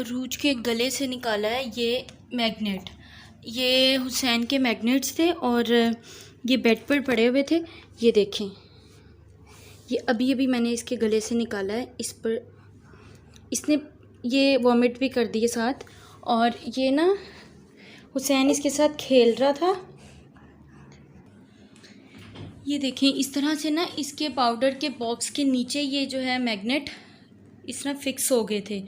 अरूज के गले से निकाला है ये मैग्नेट। ये हुसैन के मैग्नेट्स थे और ये बेड पर पड़े हुए थे। ये देखें, ये अभी अभी मैंने इसके गले से निकाला है। इस पर इसने ये वॉमिट भी कर दिए साथ। और ये ना हुसैन इसके साथ खेल रहा था। ये देखें, इस तरह से ना इसके पाउडर के बॉक्स के नीचे ये जो है मैग्नेट इस तरह फिक्स हो गए थे।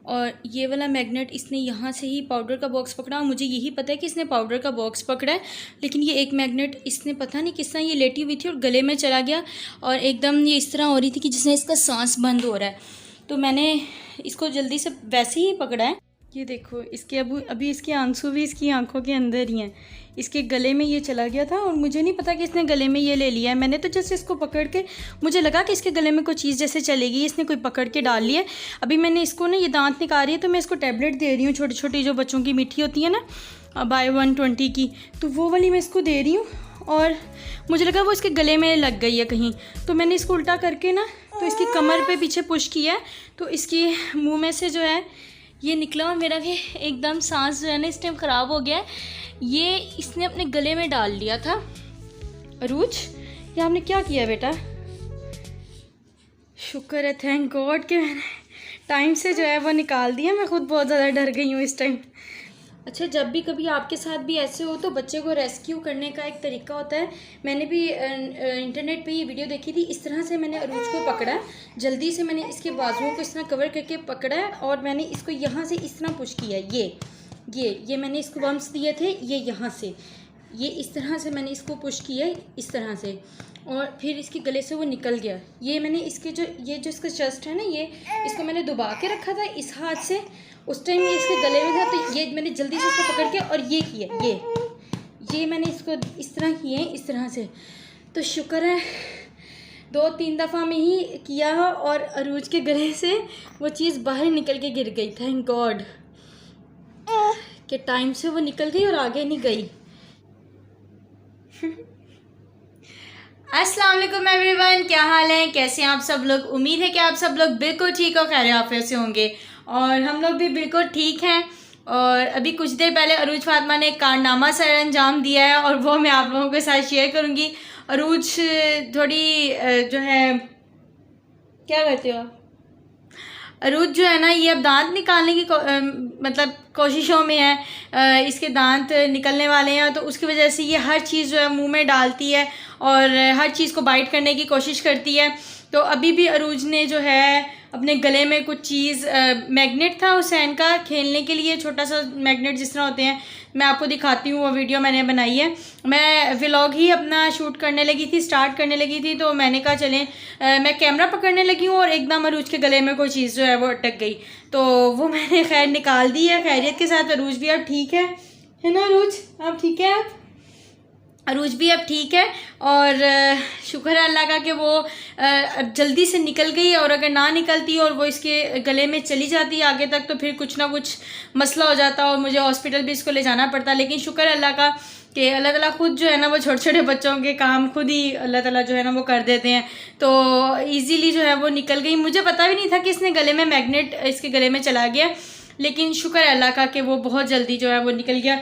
और ये वाला मैग्नेट इसने यहाँ से ही पाउडर का बॉक्स पकड़ा। मुझे यही पता है कि इसने पाउडर का बॉक्स पकड़ा है, लेकिन ये एक मैग्नेट इसने पता नहीं किस तरह ये लेटी हुई थी और गले में चला गया और एकदम ये इस तरह हो रही थी कि जिसने इसका सांस बंद हो रहा है। तो मैंने इसको जल्दी से वैसे ही पकड़ा है। ये देखो, इसके अभी इसके आंसू भी इसकी आंखों के अंदर ही हैं। इसके गले में ये चला गया था और मुझे नहीं पता कि इसने गले में ये ले लिया है। मैंने तो जैसे इसको पकड़ के, मुझे लगा कि इसके गले में कोई चीज़ जैसे चलेगी, इसने कोई पकड़ के डाल लिया है। अभी मैंने इसको ना, ये दांत निकाल रही है तो मैं इसको टैबलेट दे रही हूँ, छोटी छोटी जो बच्चों की मीठी होती है ना, बाय 120 की, तो वो वाली मैं इसको दे रही हूँ। और मुझे लगा वो इसके गले में लग गई है कहीं, तो मैंने इसको उल्टा करके ना, तो इसकी कमर पर पीछे पुश किया है, तो इसकी मुँह में से जो है ये निकला। और मेरा भी एकदम सांस जो है ना इस टाइम ख़राब हो गया है। ये इसने अपने गले में डाल लिया था। अरूज, ये आपने क्या किया बेटा? शुक्र है, थैंक गॉड कि मैंने टाइम से जो है वो निकाल दिया। मैं खुद बहुत ज़्यादा डर गई हूँ इस टाइम। अच्छा, जब भी कभी आपके साथ भी ऐसे हो तो बच्चे को रेस्क्यू करने का एक तरीका होता है। मैंने भी इंटरनेट पे ये वीडियो देखी थी। इस तरह से मैंने अरूज को पकड़ा, जल्दी से मैंने इसके बाजुओं को इस तरह कवर करके पकड़ा है और मैंने इसको यहाँ से इस तरह पुश किया। ये मैंने इसको बम्प्स दिए थे, ये यहाँ से, ये इस तरह से मैंने इसको पुश किया इस तरह से, और फिर इसके गले से वो निकल गया। ये मैंने इसके जो इसका चेस्ट है ना, ये इसको मैंने दबा के रखा था इस हाथ से। उस टाइम ये इसके गले में था, तो ये मैंने जल्दी से इसको पकड़ के और ये किया, ये मैंने इसको इस तरह किए, इस तरह से। तो शुक्र है 2-3 दफ़ा में ही किया और अरूज के गले से वो चीज़ बाहर निकल के गिर गई। थैंक गॉड कि टाइम से वो निकल गई और आगे नहीं गई। अस्सलाम वालेकुम एवरीवन, क्या हाल है, कैसे हैं आप सब लोग? उम्मीद है कि आप सब लोग बिल्कुल ठीक और खैर आफियत से होंगे और हम लोग भी बिल्कुल ठीक हैं। और अभी कुछ देर पहले अरूज फातिमा ने एक कारनामा सर अंजाम दिया है और वो मैं आप लोगों के साथ शेयर करूँगी। अरूज थोड़ी जो है, क्या कहते हो, अरूज जो है ना, ये अब दांत निकालने की मतलब कोशिशों में है। इसके दांत निकलने वाले हैं, तो उसकी वजह से ये हर चीज़ जो है मुंह में डालती है और हर चीज़ को बाइट करने की कोशिश करती है। तो अभी भी अरूज ने जो है अपने गले में कुछ चीज़, मैग्नेट था हुसैन का खेलने के लिए, छोटा सा मैग्नेट जिस तरह होते हैं, मैं आपको दिखाती हूँ, वो वीडियो मैंने बनाई है। मैं व्लॉग ही अपना शूट करने लगी थी, स्टार्ट करने लगी थी, तो मैंने कहा चलें, मैं कैमरा पकड़ने लगी हूँ और एकदम अरूज के गले में कोई चीज़ जो है वो अटक गई, तो वो मैंने खैर निकाल दी है खैरियत के साथ। अरूज भी अब ठीक है ना? अरूज आप ठीक है? आप अरूज भी अब ठीक है और शुक्र है अल्लाह का कि वो जल्दी से निकल गई। और अगर ना निकलती और वो इसके गले में चली जाती आगे तक, तो फिर कुछ ना कुछ मसला हो जाता और मुझे हॉस्पिटल भी इसको ले जाना पड़ता। लेकिन शुक्र है अल्लाह का कि अल्लाह ताला खुद जो है ना वो छोटे छोटे बच्चों के काम खुद ही अल्लाह ताला जो है ना वो कर देते हैं। तो ईज़िली जो है वो निकल गई। मुझे पता भी नहीं था कि इसने गले में मैग्नेट इसके गले में चला गया, लेकिन शुक्र है अल्लाह का कि वो बहुत जल्दी जो है वो निकल गया।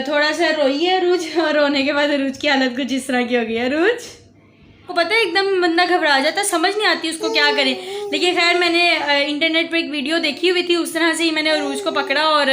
थोड़ा सा रोई है अरूज, और रोने के बाद अरूज की हालत कुछ इस तरह की हो गई है। अरूज को पता है एकदम बंदा घबरा जाता है, समझ नहीं आती उसको क्या करे। लेकिन खैर मैंने इंटरनेट पर एक वीडियो देखी हुई थी, उस तरह से ही मैंने अरूज को पकड़ा और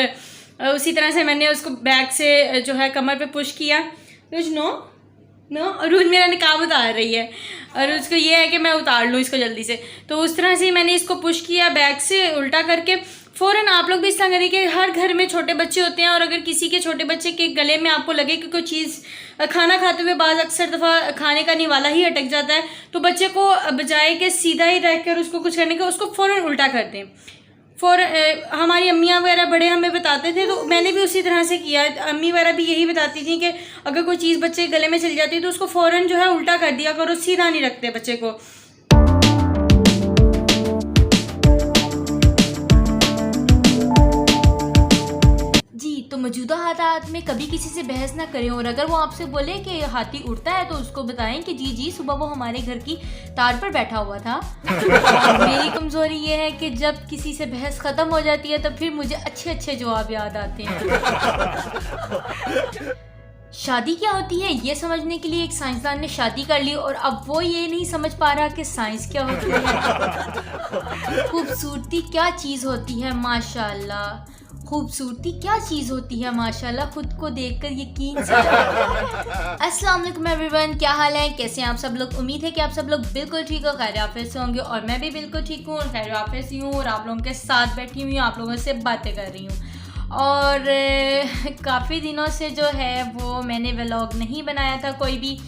उसी तरह से मैंने उसको बैक से जो है कमर पे पुश किया। अरूज नो अरूज मेरा निकाब उतार रही है और उसको ये है कि मैं उतार लूँ इसको जल्दी से, तो उस तरह से मैंने इसको पुश किया बैक से उल्टा करके। फ़ौरन आप लोग भी इस तरह करिए कि हर घर में छोटे बच्चे होते हैं और अगर किसी के छोटे बच्चे के गले में आपको लगे कि कोई चीज़ खाना खाते हुए बाज़ अक्सर दफ़ा खाने का निवाला ही अटक जाता है, तो बच्चे को बजाय के सीधा ही रख कर उसको कुछ करने का, उसको फ़ौरन उल्टा कर दें। हमारी अम्मियाँ वगैरह बड़े हमें बताते थे, तो मैंने भी उसी तरह से किया। अम्मी वगैरह भी यही बताती थी कि अगर कोई चीज़ बच्चे के गले में चली जाती है तो उसको फ़ौरन जो है उल्टा कर दिया करो, सीधा नहीं रखते बच्चे को। तो मौजूदा हालात में कभी किसी से बहस ना करें, और अगर वो आपसे बोले कि हाथी उड़ता है तो उसको बताएं कि जी जी सुबह वो हमारे घर की तार पर बैठा हुआ था। और मेरी कमज़ोरी ये है कि जब किसी से बहस ख़त्म हो जाती है तो फिर मुझे अच्छे अच्छे जवाब याद आते हैं। शादी क्या होती है ये समझने के लिए एक साइंसदान ने शादी कर ली, और अब वो ये नहीं समझ पा रहा कि साइंस क्या होती है। खूबसूरती क्या चीज़ होती है माशाल्लाह, खूबसूरती क्या चीज़ होती है माशाल्लाह, खुद को देखकर यकीन से। अस्सलाम वालेकुम एवरीवन, क्या हाल है, कैसे हैं आप सब लोग। उम्मीद है कि आप सब लोग बिल्कुल ठीक हो, खैर आफियत से होंगे, और मैं भी बिल्कुल ठीक हूँ और खैर आफियत से हूँ, और आप लोगों के साथ बैठी हुई हूँ, आप लोगों से बातें कर रही हूँ। और काफ़ी दिनों से जो है वो मैंने व्लॉग नहीं बनाया था कोई भी,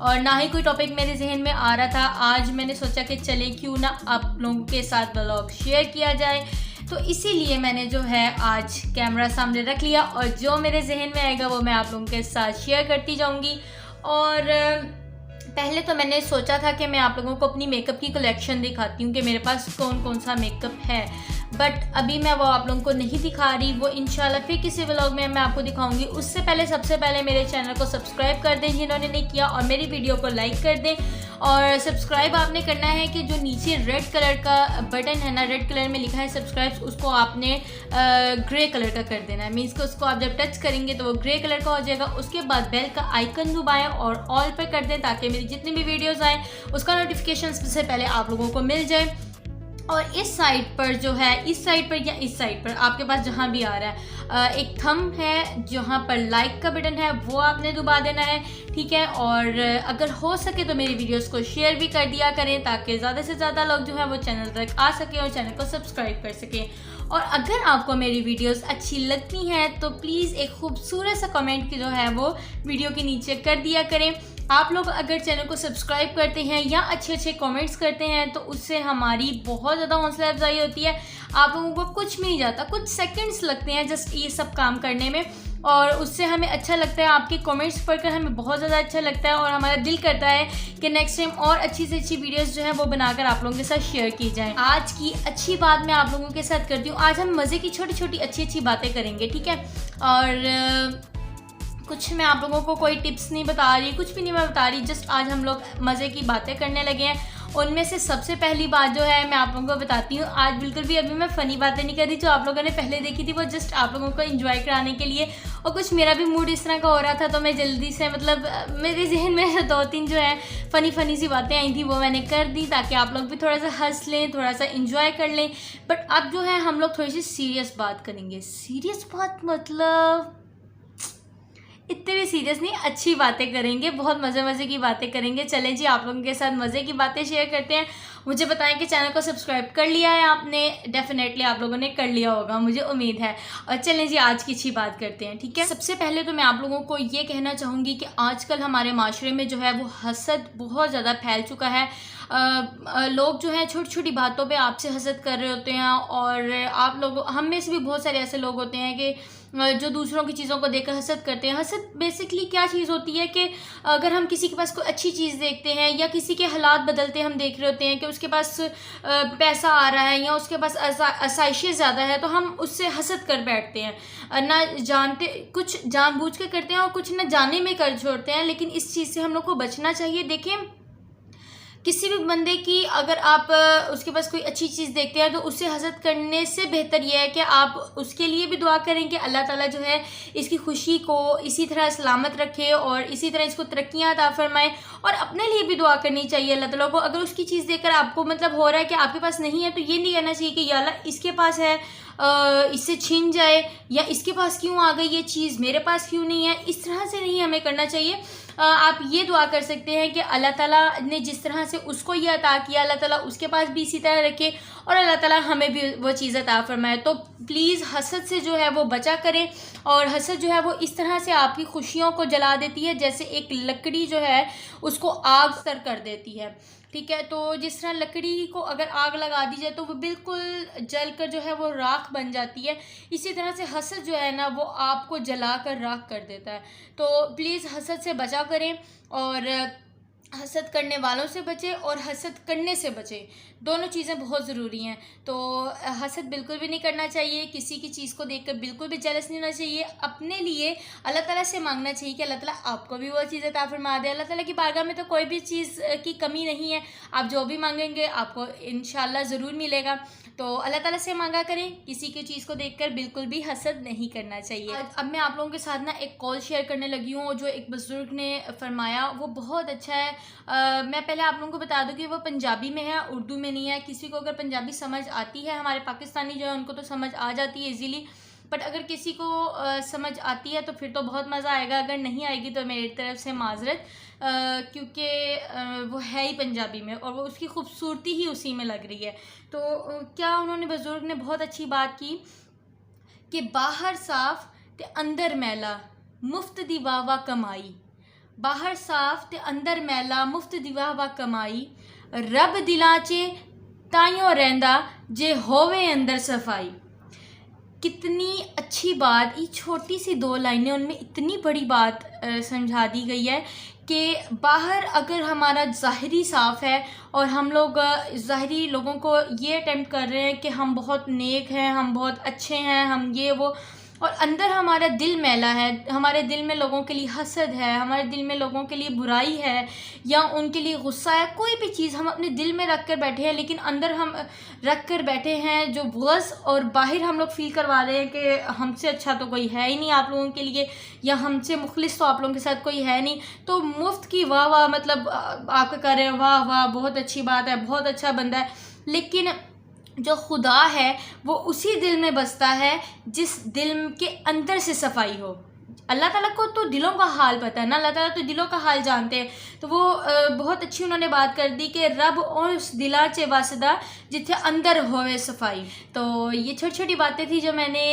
और ना ही कोई टॉपिक मेरे जहन में आ रहा था। आज मैंने सोचा कि चले क्यों ना आप लोगों के साथ व्लॉग शेयर किया जाए, तो इसीलिए मैंने जो है आज कैमरा सामने रख लिया, और जो मेरे जहन में आएगा वो मैं आप लोगों के साथ शेयर करती जाऊंगी। और पहले तो मैंने सोचा था कि मैं आप लोगों को अपनी मेकअप की कलेक्शन दिखाती हूँ कि मेरे पास कौन कौन सा मेकअप है, बट अभी मैं वो आप लोगों को नहीं दिखा रही, वो इंशाल्लाह फिर किसी व्लॉग में मैं आपको दिखाऊंगी। उससे पहले सबसे पहले मेरे चैनल को सब्सक्राइब कर दें जिन्होंने नहीं किया, और मेरी वीडियो को लाइक कर दें। और सब्सक्राइब आपने करना है कि जो नीचे रेड कलर का बटन है ना, रेड कलर में लिखा है सब्सक्राइब, उसको आपने ग्रे कलर का कर देना है। मीन्स को उसको आप जब टच करेंगे तो वो ग्रे कलर का हो जाएगा। उसके बाद बेल का आइकन दबाएं और ऑल पर कर दें, ताकि मेरी जितनी भी वीडियोज़ आएँ उसका नोटिफिकेशन सबसे पहले आप लोगों को मिल जाए। और इस साइड पर जो है, इस साइड पर या इस साइड पर आपके पास जहाँ भी आ रहा है, एक थंब है जहाँ पर लाइक का बटन है, वो आपने दबा देना है, ठीक है। और अगर हो सके तो मेरी वीडियोस को शेयर भी कर दिया करें, ताकि ज़्यादा से ज़्यादा लोग जो है वो चैनल तक आ सकें और चैनल को सब्सक्राइब कर सकें। और अगर आपको मेरी वीडियोस अच्छी लगती हैं तो प्लीज़ एक खूबसूरत सा कमेंट की जो है वो वीडियो के नीचे कर दिया करें। आप लोग अगर चैनल को सब्सक्राइब करते हैं या अच्छे अच्छे कमेंट्स करते हैं तो उससे हमारी बहुत ज़्यादा हौसला अफजाई होती है। आप लोगों को कुछ भी नहीं जाता, कुछ सेकंड्स लगते हैं जस्ट ये सब काम करने में, और उससे हमें अच्छा लगता है। आपके कमेंट्स पढ़कर हमें बहुत ज़्यादा अच्छा लगता है, और हमारा दिल करता है कि नेक्स्ट टाइम और अच्छी से अच्छी वीडियोस जो है वो बनाकर आप लोगों के साथ शेयर की जाए। आज की अच्छी बात मैं आप लोगों के साथ करती हूँ। आज हम मज़े की छोटी छोटी अच्छी अच्छी बातें करेंगे, ठीक है। और कुछ मैं आप लोगों को कोई टिप्स नहीं बता रही, कुछ भी नहीं मैं बता रही, जस्ट आज हम लोग मज़े की बातें करने लगे हैं। उनमें से सबसे पहली बात जो है मैं आप लोगों को बताती हूँ। आज बिल्कुल भी अभी मैं फ़नी बातें नहीं कर रही, जो आप लोगों ने पहले देखी थी वो जस्ट आप लोगों को एंजॉय कराने के लिए, और कुछ मेरा भी मूड इस तरह का हो रहा था तो मैं जल्दी से, मतलब मेरे जहन में 2-3 जो है फ़नी सी बातें आई थी वो मैंने कर दी, ताकि आप लोग भी थोड़ा सा हंस लें, थोड़ा सा इंजॉय कर लें। बट अब जो है हम लोग थोड़ी सी सीरियस बात करेंगे। सीरियस बात मतलब इतने भी सीरियस नहीं, अच्छी बातें करेंगे, बहुत मज़े की बातें करेंगे। चलें जी, आप लोगों के साथ मज़े की बातें शेयर करते हैं। मुझे बताएं कि चैनल को सब्सक्राइब कर लिया है आपने, डेफिनेटली आप लोगों ने कर लिया होगा, मुझे उम्मीद है। और चलें जी, आज की अच्छी बात करते हैं, ठीक है। सबसे पहले तो मैं आप लोगों को ये कहना चाहूँगी कि आजकल हमारे माशरे में जो है वो हसद बहुत ज़्यादा फैल चुका है। लोग जो हैं छोटी छोटी बातों पे आपसे हसद कर रहे होते हैं, और आप लोग, हम में से भी बहुत सारे ऐसे लोग होते हैं कि जो दूसरों की चीज़ों को देखकर हसद करते हैं। हसद बेसिकली क्या चीज़ होती है कि अगर हम किसी के पास कोई अच्छी चीज़ देखते हैं, या किसी के हालात बदलते हम देख रहे होते हैं कि उसके पास पैसा आ रहा है या उसके पास आसाइशें ज़्यादा है, तो हम उससे हसद कर बैठते हैं। ना जानते, कुछ जानबूझ के करते हैं और कुछ ना जाने में कर छोड़ते हैं, लेकिन इस चीज़ से हम लोग को बचना चाहिए। देखें, किसी भी बंदे की अगर आप उसके पास कोई अच्छी चीज़ देखते हैं तो उससे हसद करने से बेहतर यह है कि आप उसके लिए भी दुआ करें कि अल्लाह ताला जो है इसकी खुशी को इसी तरह सलामत रखे और इसी तरह इसको तरक्कियां अता फरमाए। और अपने लिए भी दुआ करनी चाहिए अल्लाह ताला को। अगर उसकी चीज़ देखकर आपको मतलब हो रहा है कि आपके पास नहीं है, तो ये नहीं कहना चाहिए कि या अल्लाह इसके पास है, इससे छीन जाए, या इसके पास क्यों आ गई ये चीज़, मेरे पास क्यों नहीं है। इस तरह से नहीं हमें करना चाहिए। आप ये दुआ कर सकते हैं कि अल्लाह ताला ने जिस तरह से उसको ये अता किया, अल्लाह ताला उसके पास भी इसी तरह रखे, और अल्लाह ताला हमें भी वो चीज़ अता फरमाए। तो प्लीज़ हसद से जो है वो बचा करें। और हसद जो है वो इस तरह से आपकी खुशियों को जला देती है जैसे एक लकड़ी जो है उसको आग सर कर देती है, ठीक है। तो जिस तरह लकड़ी को अगर आग लगा दी जाए तो वो बिल्कुल जल कर जो है वो राख बन जाती है, इसी तरह से हसद जो है ना वो आपको जला कर राख कर देता है। तो प्लीज़ हसद से बचा करें। और हसद करने वालों से बचे और हसद करने से बचे, दोनों चीज़ें बहुत ज़रूरी हैं। तो हसद बिल्कुल भी नहीं करना चाहिए, किसी की चीज़ को देखकर बिल्कुल भी जेलस नहीं होना चाहिए। अपने लिए अल्लाह ताला से मांगना चाहिए कि अल्लाह ताला आपको भी वो चीज़ अता फरमा दे। अल्लाह ताला की बारगाह में तो कोई भी चीज़ की कमी नहीं है, आप जो भी मांगेंगे आपको इंशाल्लाह ज़रूर मिलेगा। तो अल्लाह ताला से मांगा करें, किसी की चीज़ को देखकर बिल्कुल भी हसद नहीं करना चाहिए। अब मैं आप लोगों के साथ ना एक कॉल शेयर करने लगी हूँ, जो एक बुज़ुर्ग ने फरमाया वो बहुत अच्छा है। मैं पहले आप लोगों को बता दूं कि वो पंजाबी में है, उर्दू में नहीं है। किसी को अगर पंजाबी समझ आती है, हमारे पाकिस्तानी जो है उनको तो समझ आ जाती है इजीली, बट अगर किसी को समझ आती है तो फिर तो बहुत मज़ा आएगा। अगर नहीं आएगी तो मेरी तरफ से माजरत, क्योंकि वो है ही पंजाबी में और वो उसकी खूबसूरती ही उसी में लग रही है। तो क्या उन्होंने, बुज़ुर्ग ने बहुत अच्छी बात की कि बाहर साफ ते अंदर मैला, मुफ्त दी वाह वाह कमाई। बाहर साफ ते अंदर मैला, मुफ्त दी वाह वाह कमाई। रब दिलां च ताइयों रहिंदा जे होवे अंदर सफाई। कितनी अच्छी बात, ये छोटी सी 2 लाइनें, उनमें इतनी बड़ी बात समझा दी गई है कि बाहर अगर हमारा ज़ाहिरी साफ़ है और हम लोग ज़ाहिरी लोगों को ये अटेम्प्ट कर रहे हैं कि हम बहुत नेक हैं, हम बहुत अच्छे हैं, हम ये वो, और अंदर हमारा दिल मैला है, हमारे दिल में लोगों के लिए हसद है, हमारे दिल में लोगों के लिए बुराई है या उनके लिए गुस्सा है, कोई भी चीज़ हम अपने दिल में रख कर बैठे हैं, लेकिन अंदर हम रख कर बैठे हैं जो बुग़्ज़, और बाहर हम लोग फील करवा रहे हैं कि हमसे अच्छा तो कोई है ही नहीं आप लोगों के लिए, या हमसे मुखलिस तो आप लोगों के साथ कोई है नहीं। तो मुफ्त की वाह वाह, मतलब आपका कह रहे हैं वाह वाह बहुत अच्छी बात है, बहुत अच्छा बंदा है, लेकिन जो खुदा है वो उसी दिल में बसता है जिस दिल के अंदर से सफाई हो। अल्लाह ताला को तो दिलों का हाल पता है ना, अल्लाह ताला तो दिलों का हाल जानते हैं। तो वो बहुत अच्छी उन्होंने बात कर दी कि रब और उस दिला चे वासदा जिथे अंदर होवे सफाई। तो ये छोटी छोटी बातें थी जो मैंने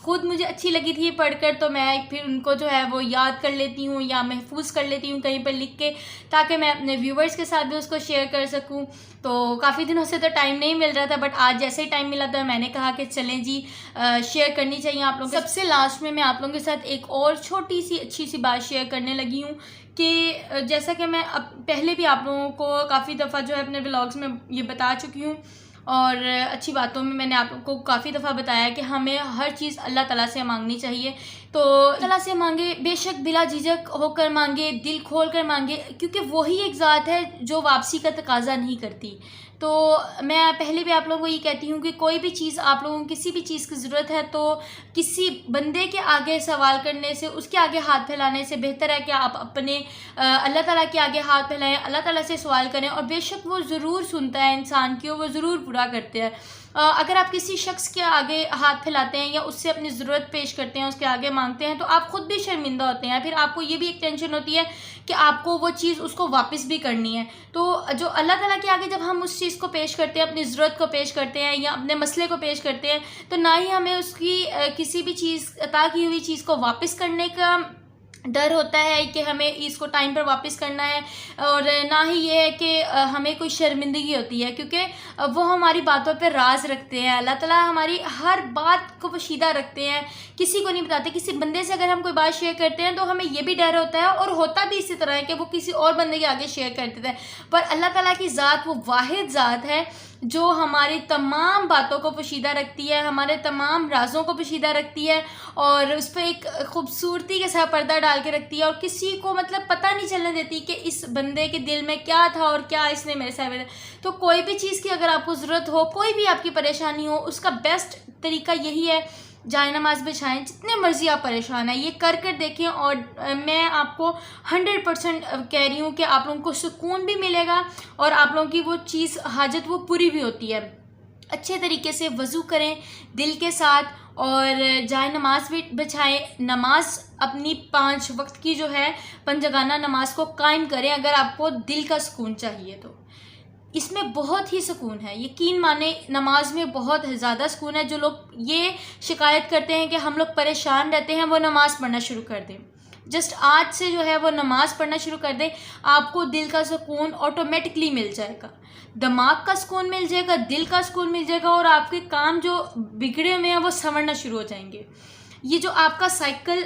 खुद मुझे अच्छी लगी थी पढ़कर, तो मैं फिर उनको जो है वो याद कर लेती हूँ या महफूज कर लेती हूँ कहीं पर लिख के, ताकि मैं अपने व्यूवर्स के साथ भी उसको शेयर कर सकूँ। तो काफ़ी दिनों से तो टाइम नहीं मिल रहा था, बट आज जैसे ही टाइम मिला था मैंने कहा कि चलें जी शेयर करनी चाहिए आप लोगों के। सबसे लास्ट में मैं आप लोगों के साथ एक और छोटी सी अच्छी सी बात शेयर करने लगी हूँ कि जैसा कि मैं अब पहले भी आप लोगों को काफ़ी दफ़ा जो है अपने व्लॉग्स में ये बता चुकी हूँ, और अच्छी बातों में मैंने आप लोगों को काफ़ी दफ़ा बताया कि हमें हर चीज़ अल्लाह ताला से मांगनी चाहिए। तो अल्लाह से मांगे, बेशक बिला झिझक होकर मांगे, दिल खोल कर मांगे, क्योंकि वही एक ज़ात है जो वापसी का तकाज़ा नहीं करती। तो मैं पहले भी आप लोगों को ये कहती हूँ कि कोई भी चीज़ आप लोगों को किसी भी चीज़ की ज़रूरत है तो किसी बंदे के आगे सवाल करने से, उसके आगे हाथ फैलाने से बेहतर है कि आप अपने अल्लाह ताला के आगे हाथ फैलाएं, अल्लाह ताला से सवाल करें, और बेशक वो ज़रूर सुनता है इंसान की, वो ज़रूर पूरा करते हैं। अगर आप किसी शख्स के आगे हाथ फैलाते हैं या उससे अपनी ज़रूरत पेश करते हैं, उसके आगे मांगते हैं, तो आप ख़ुद भी शर्मिंदा होते हैं, फिर आपको ये भी एक टेंशन होती है कि आपको वो चीज़ उसको वापस भी करनी है। तो जो अल्लाह ताला के आगे जब हम उस चीज़ को पेश करते हैं, अपनी ज़रूरत को पेश करते हैं या अपने मसले को पेश करते हैं, तो ना ही हमें उसकी किसी भी चीज़, अता की हुई चीज़ को वापस करने का डर होता है कि हमें इसको टाइम पर वापस करना है, और ना ही ये है कि हमें कोई शर्मिंदगी होती है, क्योंकि वो हमारी बातों पे राज रखते हैं। अल्लाह ताला हमारी हर बात को पोशीदा रखते हैं, किसी को नहीं बताते। किसी बंदे से अगर हम कोई बात शेयर करते हैं तो हमें ये भी डर होता है, और होता भी इसी तरह है कि वो किसी और बंदे के आगे शेयर करते थे। पर अल्लाह ताला की ज़ात वो वाहिद ज़ात है जो हमारी तमाम बातों को पोशीदा रखती है, हमारे तमाम राज़ों को पोशीदा रखती है, और उस पर एक खूबसूरती के साथ पर्दा डाल के रखती है, और किसी को मतलब पता नहीं चलने देती कि इस बंदे के दिल में क्या था और क्या इसने मेरे साथ बताया। तो कोई भी चीज़ की अगर आपको ज़रूरत हो, कोई भी आपकी परेशानी हो, उसका बेस्ट तरीका यही है, जाए नमाज बिछाएँ, जितने मर्ज़ी आप परेशान हैं ये कर कर देखें, और मैं आपको 100% कह रही हूँ कि आप लोगों को सुकून भी मिलेगा और आप लोगों की वो चीज़ हाजत वो पूरी भी होती है। अच्छे तरीके से वज़ू करें दिल के साथ, और जाए नमाज भी बिछाएँ, नमाज अपनी 5 वक्त की जो है पंजगाना नमाज को कायम करें अगर आपको दिल का सुकून चाहिए तो। इसमें बहुत ही सुकून है, यकीन माने नमाज में बहुत ज़्यादा सुकून है। जो लोग ये शिकायत करते हैं कि हम लोग परेशान रहते हैं, वो नमाज़ पढ़ना शुरू कर दें, जस्ट आज से जो है वो नमाज़ पढ़ना शुरू कर दें, आपको दिल का सुकून ऑटोमेटिकली मिल जाएगा, दिमाग का सुकून मिल जाएगा, दिल का सुकून मिल जाएगा, और आपके काम जो बिगड़े हुए हैं वो संवरना शुरू हो जाएंगे। ये जो आपका साइकिल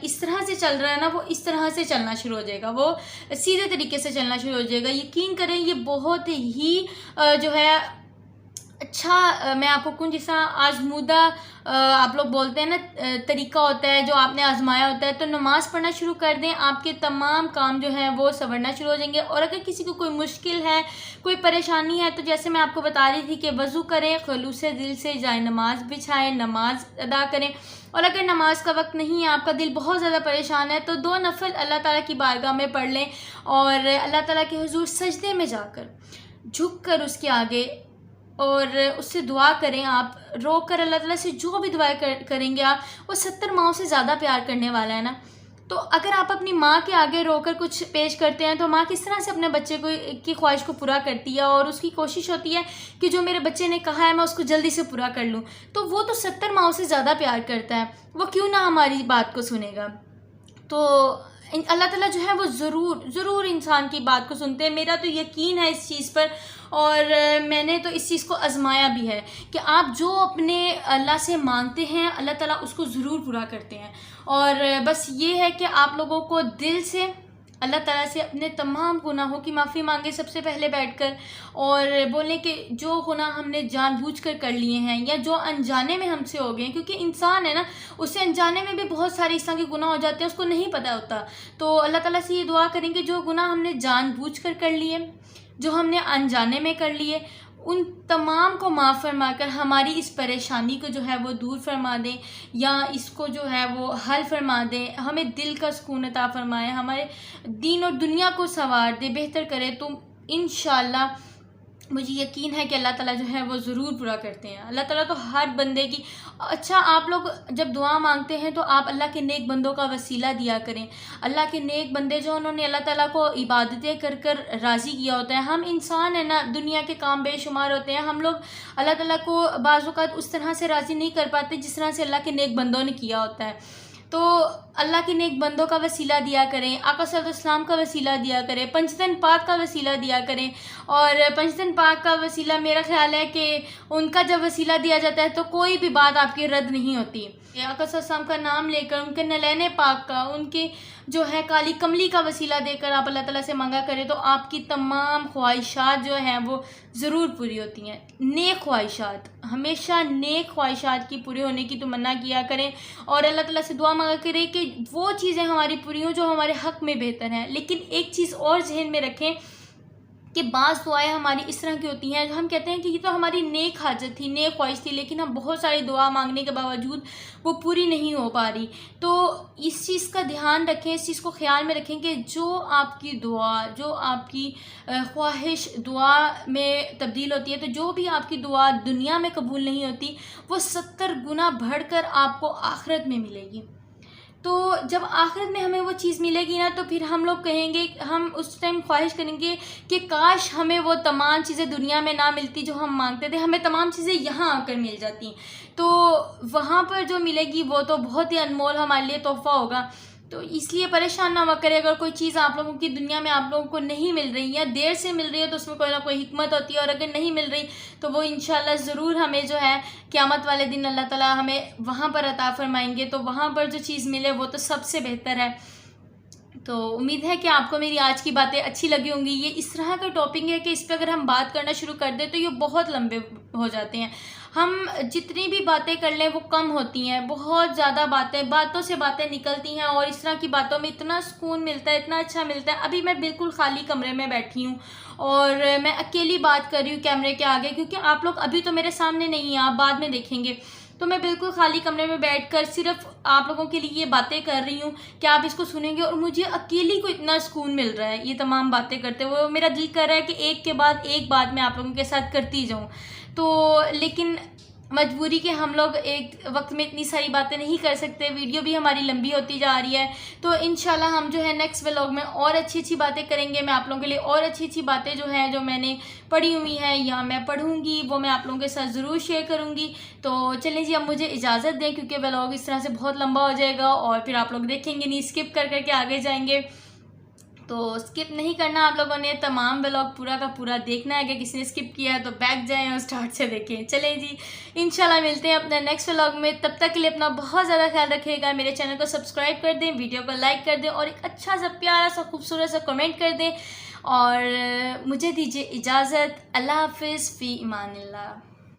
इस तरह से चल रहा है ना, वो इस तरह से चलना शुरू हो जाएगा, वो सीधे तरीके से चलना शुरू हो जाएगा। यकीन करें ये बहुत ही जो है अच्छा, मैं आपको कुछ जैसा आजमूदा आप लोग बोलते हैं ना तरीका होता है जो आपने आजमाया होता है, तो नमाज़ पढ़ना शुरू कर दें, आपके तमाम काम जो हैं वो संवरना शुरू हो जाएंगे। और अगर किसी को कोई मुश्किल है, कोई परेशानी है, तो जैसे मैं आपको बता रही थी कि वज़ू करें, खुलूस दिल से जाए नमाज़ बिछाएं, नमाज अदा करें। और अगर नमाज का वक्त नहीं है, आपका दिल बहुत ज़्यादा परेशान है, तो 2 नफल अल्लाह ताला की बारगाह में पढ़ लें और अल्लाह ताला के हुजूर सजदे में जाकर झुक कर उसके आगे और उससे दुआ करें। आप रो कर अल्लाह ताला से जो भी दुआएं करेंगे आप, वो 70 माओं से ज़्यादा प्यार करने वाला है ना। तो अगर आप अपनी माँ के आगे रोकर कुछ पेश करते हैं, तो माँ किस तरह से अपने बच्चे को की ख्वाहिश को पूरा करती है और उसकी कोशिश होती है कि जो मेरे बच्चे ने कहा है मैं उसको जल्दी से पूरा कर लूँ। तो वो तो 70 माओं से ज़्यादा प्यार करता है, वो क्यों ना हमारी बात को सुनेगा। तो अल्लाह ताला जो है वो ज़रूर इंसान की बात को सुनते हैं। मेरा तो यकीन है इस चीज़ पर, और मैंने तो इस चीज़ को आजमाया भी है कि आप जो अपने अल्लाह से मांगते हैं, अल्लाह ताला उसको ज़रूर पूरा करते हैं। और बस ये है कि आप लोगों को दिल से अल्लाह ताला से अपने तमाम गुनाहों की माफ़ी मांगे सबसे पहले बैठकर, और बोलें कि जो गुनाह हमने जानबूझकर कर लिए हैं या जो अनजाने में हमसे हो गए हैं, क्योंकि इंसान है ना, उससे अनजाने में भी बहुत सारे इस तरह के गुनाह हो जाते हैं, उसको नहीं पता होता। तो अल्लाह ताला से ये दुआ करेंगे जो गुनाह हमने जानबूझकर कर लिए, जो हमने अनजाने में कर लिए, उन तमाम को माफ़ फरमा कर हमारी इस परेशानी को जो है वो दूर फरमा दें, या इसको जो है वो हल फरमा दें, हमें दिल का सुकून अता फरमाएं, हमारे दीन और दुनिया को संवार दे, बेहतर करे। तो इंशाअल्लाह मुझे यकीन है कि अल्लाह ताला जो है वो ज़रूर पूरा करते हैं। अल्लाह ताला तो हर बंदे की अच्छा, आप लोग जब दुआ मांगते हैं तो आप अल्लाह के नेक बंदों का वसीला दिया करें। अल्लाह के नेक बंदे जो उन्होंने अल्लाह ताला को इबादतें कर कर राज़ी किया होता है। हम इंसान है ना, दुनिया के काम बेशुमार होते हैं, हम लोग अल्लाह ताला को बाज़ औक़ात उस तरह से राज़ी नहीं कर पाते जिस तरह से अल्लाह के नेक बंदों ने किया होता है। तो अल्लाह के नेक बंदों का वसीला दिया करें, आका सल्लल्लाहु अलैहि वसल्लम का वसीला दिया करें, पंचतन पाक का वसीला दिया करें। और पंचतन पाक का वसीला मेरा ख्याल है कि उनका जब वसीला दिया जाता है तो कोई भी बात आपकी रद्द नहीं होती। आका सल्लल्लाहु अलैहि वसल्लम का नाम लेकर, उनके नलैने पाक का, उनके जो है काली कमली का वसीला देकर आप अल्लाह ताला से मांगा करें, तो आपकी तमाम ख्वाहिशात जो हैं वो ज़रूर पूरी होती हैं। नेक ख्वाहिशात, हमेशा नेक ख्वाहिशात की पूरी होने की तमन्ना किया करें और अल्लाह ताला से दुआ मांगा करें कि वो चीज़ें हमारी पूरी हों जो हमारे हक़ में बेहतर हैं। लेकिन एक चीज़ और जहन में रखें कि बाज़ दुआएं हमारी इस तरह की होती हैं, हम कहते हैं कि ये तो हमारी नेक हाजत थी, नेक ख्वाहिश थी, लेकिन हम बहुत सारी दुआ मांगने के बावजूद वो पूरी नहीं हो पा रही। तो इस चीज़ का ध्यान रखें, इस चीज़ को ख्याल में रखें कि जो आपकी दुआ, जो आपकी ख्वाहिश दुआ में तब्दील होती है, तो जो भी आपकी दुआ दुनिया में कबूल नहीं होती, वो 70 गुना बढ़कर आपको आखिरत में मिलेगी। तो जब आखिरत में हमें वो चीज़ मिलेगी ना, तो फिर हम लोग कहेंगे, हम उस टाइम ख्वाहिश करेंगे कि काश हमें वो तमाम चीज़ें दुनिया में ना मिलती जो हम मांगते थे, हमें तमाम चीज़ें यहाँ आकर मिल जाती। तो वहाँ पर जो मिलेगी वो तो बहुत ही अनमोल हमारे लिए तोहफ़ा होगा। तो इसलिए परेशान ना हुआ करें अगर कोई चीज़ आप लोगों की दुनिया में आप लोगों को नहीं मिल रही या देर से मिल रही है, तो उसमें कोई ना कोई हिकमत होती है। और अगर नहीं मिल रही तो वो इंशाल्लाह ज़रूर हमें जो है क़यामत वाले दिन अल्लाह ताला हमें वहाँ पर अता फरमाएंगे। तो वहाँ पर जो चीज़ मिले वो तो सबसे बेहतर है। तो उम्मीद है कि आपको मेरी आज की बातें अच्छी लगी होंगी। ये इस तरह का टॉपिक है कि इस पर अगर हम बात करना शुरू कर दें तो ये बहुत लंबे हो जाते हैं। हम जितनी भी बातें कर लें वो कम होती हैं। बहुत ज़्यादा बातों से बातें निकलती हैं और इस तरह की बातों में इतना सुकून मिलता है, इतना अच्छा मिलता है। अभी मैं बिल्कुल खाली कमरे में बैठी हूँ और मैं अकेली बात कर रही हूँ कैमरे के आगे, क्योंकि आप लोग अभी तो मेरे सामने नहीं हैं, आप बाद में देखेंगे। तो मैं बिल्कुल खाली कमरे में बैठकर सिर्फ आप लोगों के लिए ये बातें कर रही हूँ कि आप इसको सुनेंगे, और मुझे अकेली को इतना सुकून मिल रहा है ये तमाम बातें करते हुए। मेरा दिल कर रहा है कि एक के बाद एक बात मैं आप लोगों के साथ करती जाऊँ। तो लेकिन मजबूरी के हम लोग एक वक्त में इतनी सारी बातें नहीं कर सकते, वीडियो भी हमारी लंबी होती जा रही है। तो इंशाल्लाह हम जो है नेक्स्ट व्लॉग में और अच्छी अच्छी बातें करेंगे। मैं आप लोगों के लिए और अच्छी अच्छी बातें जो हैं, जो मैंने पढ़ी हुई हैं या मैं पढ़ूंगी, वो मैं आप लोगों के साथ ज़रूर शेयर करूंगी। तो चलें जी, अब मुझे इजाज़त दें क्योंकि व्लॉग इस तरह से बहुत लंबा हो जाएगा और फिर आप लोग देखेंगे नहीं, स्किप कर करके आगे जाएंगे। तो स्किप नहीं करना आप लोगों ने, तमाम व्लॉग पूरा का पूरा देखना है। अगर किसी ने स्किप किया है तो बैक जाएं और स्टार्ट से देखें। चलें जी, इंशाल्लाह मिलते हैं अपने नेक्स्ट व्लॉग में। तब तक के लिए अपना बहुत ज़्यादा ख्याल रखिएगा। मेरे चैनल को सब्सक्राइब कर दें, वीडियो को लाइक कर दें और एक अच्छा सा प्यारा सा खूबसूरत सा कमेंट कर दें। और मुझे दीजिए इजाज़त। अल्लाह हाफिज़, फ़ी इमानिल्लाह।